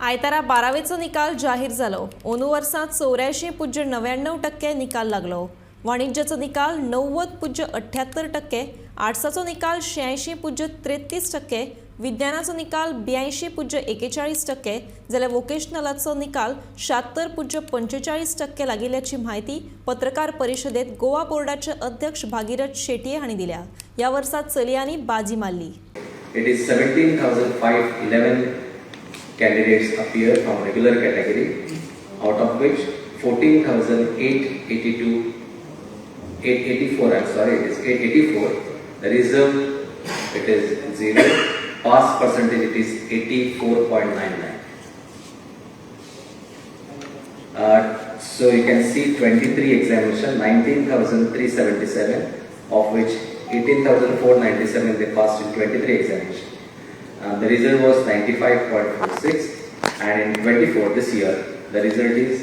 आयतारा 12वेचो निकाल जाहीर जालो। अंदू वर्सांत 84.99% निकाल लागलो। वाणिज्याचो निकाल 90.78%, आर्ट्साचो निकाल 86.33%, विज्ञानाचो निकाल 82.41%, जाल्यार वोकेशनलाचो निकाल 76.45% लागिल्ल्याची म्हायती पत्रकार परिशदेंत गोवा बोर्डाचे अध्यक्ष भागीरथ शेटये हांणी दिल्या। ह्या वर्सात चलयांनी बाजी मारली। It is 17,511 candidates appear from regular category, out of which 884. It is 884. The reserve, it is 0. Pass percentage, it is 84.99. So you can see 23 examination, 19,377, of which 18,497 they passed in 23 examination. The result was 95.46, and in 24 this year the result is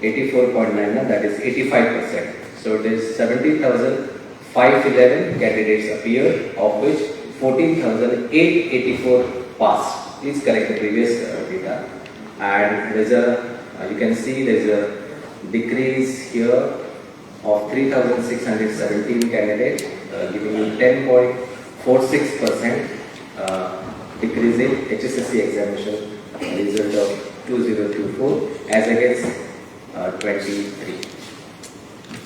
84.99, that is 85%. So it is 17,511 candidates appeared, of which 14,884 passed. Please correct the previous data. And there's a you can see there's a decrease here of 3,617 candidates, giving you 10.46% decrease in HSSC examination result of 2024 as against 23.